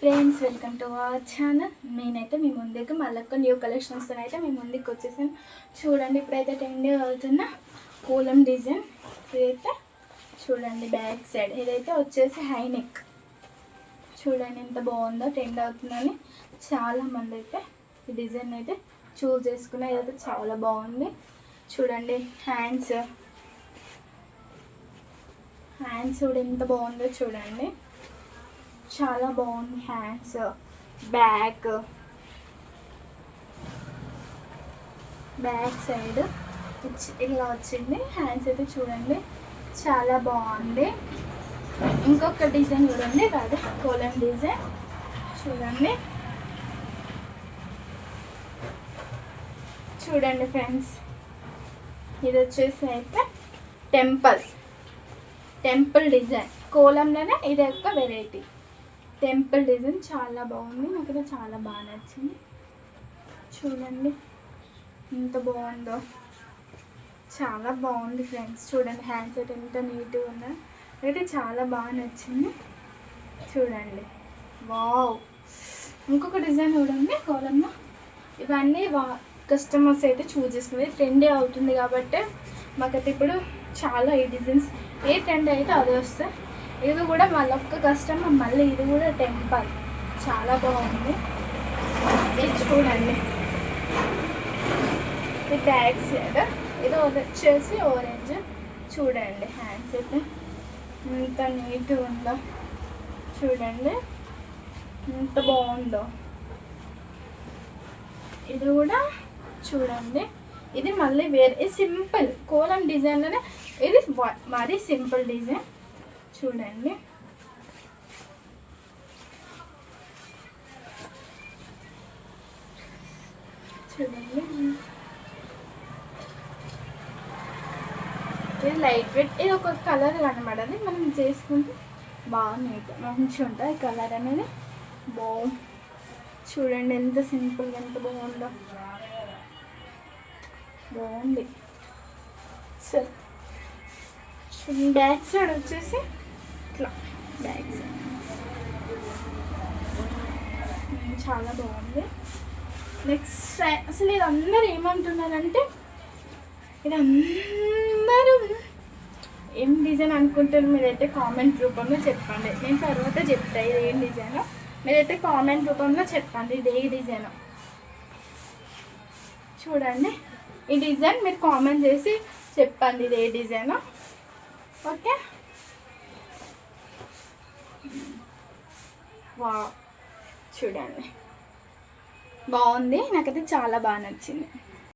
Friends, welcome to our channel. నేనైతే మీ ముందుకు మళ్ళీ న్యూ కలెక్షన్స్తో అయితే మీ ముందుకు వచ్చేసాను. చూడండి, ఇప్పుడైతే ట్రెండ్ అవుతున్న పూలం డిజైన్ ఇదైతే చూడండి. బ్యాక్ సైడ్ ఇదైతే వచ్చేసి హై నెక్. చూడండి ఎంత బాగుందో, ట్రెండ్ అవుతుందని చాలామంది అయితే ఈ డిజైన్ అయితే చూస్ చేసుకున్న. ఇదైతే చాలా బాగుంది. చూడండి హ్యాండ్స్ కూడా ఎంత బాగుందో చూడండి. చాలా బాగుంది. హ్యాండ్స్, బ్యాక్ సైడ్ ఇలా వచ్చింది. హ్యాండ్స్ అయితే చూడండి చాలా బాగుంది. ఇంకొక డిజైన్ చూడండి, కాదు కోలం డిజైన్ చూడండి ఫ్రెండ్స్. ఇది వచ్చేసి అయితే టెంపుల్ డిజైన్ కోలంలోనే ఇది ఒక వెరైటీ. టెంపుల్ డిజైన్ చాలా బాగుంది. నాకైతే చాలా బాగా నచ్చింది. చూడండి ఎంత బాగుందో, చాలా బాగుంది ఫ్రెండ్స్. చూడండి హ్యాండ్స్ అయితే ఎంత నీట్గా ఉందో, అయితే చాలా బాగా నచ్చింది. చూడండి వావ్. ఇంకొక డిజైన్ చూడండి కోలంలో. ఇవన్నీ కస్టమర్స్ అయితే చూస్ చేసుకునేది. ట్రెండే అవుతుంది కాబట్టి మాకైతే ఇప్పుడు చాలా ఈ డిజైన్స్ ఏ ట్రెండ్ అయితే అదే వస్తాయి. ఇది కూడా మళ్ళొక్క కస్టమర్ మళ్ళీ ఇది కూడా టెంపుల్ చాలా బాగుంది. ఇది చూడండి, ఇది బ్యాక్ సైడ్. ఇది వచ్చేసి ఆరెంజ్. చూడండి హ్యాండ్స్ అయితే ఎంత నీట్గా ఉందో, చూడండి ఎంత బాగుందో. ఇది కూడా చూడండి, ఇది మళ్ళీ వేరే సింపుల్ కోలం డిజైన్లోనే ఇది మరి సింపుల్ డిజైన్. చూడండి ఇది లైట్ వెయిట్. ఇది ఒక కలర్ అనమాట. అది మనం చేసుకుంటే బాగా నీట్ మంచిగా ఉంటుంది ఈ కలర్ అనేది. బాగుంది. చూడండి ఎంత సింపుల్గా ఎంత బాగుందో, బాగుంది. సరే బ్యాక్ సైడ్ వచ్చేసి ఇట్లా బ్యాక్ సైడ్ చాలా బాగుంది. నెక్స్ట్ అసలు ఇది అందరూ ఏమంటున్నారంటే, ఇది అందరూ ఏం డిజైన్ అనుకుంటారు మీరైతే కామెంట్ రూపంలో చెప్పండి. నేను తర్వాత చెప్తా ఇది ఏం డిజైనో. మీరైతే కామెంట్ రూపంలో చెప్పండి ఇది ఏ డిజైనో. చూడండి ఈ డిజైన్ మీరు కామెంట్ చేసి చెప్పండి ఇది ఏ డిజైనో. ఓకే. వావ్ చూడండి బాగుంది. నాకైతే చాలా బాగా నచ్చింది.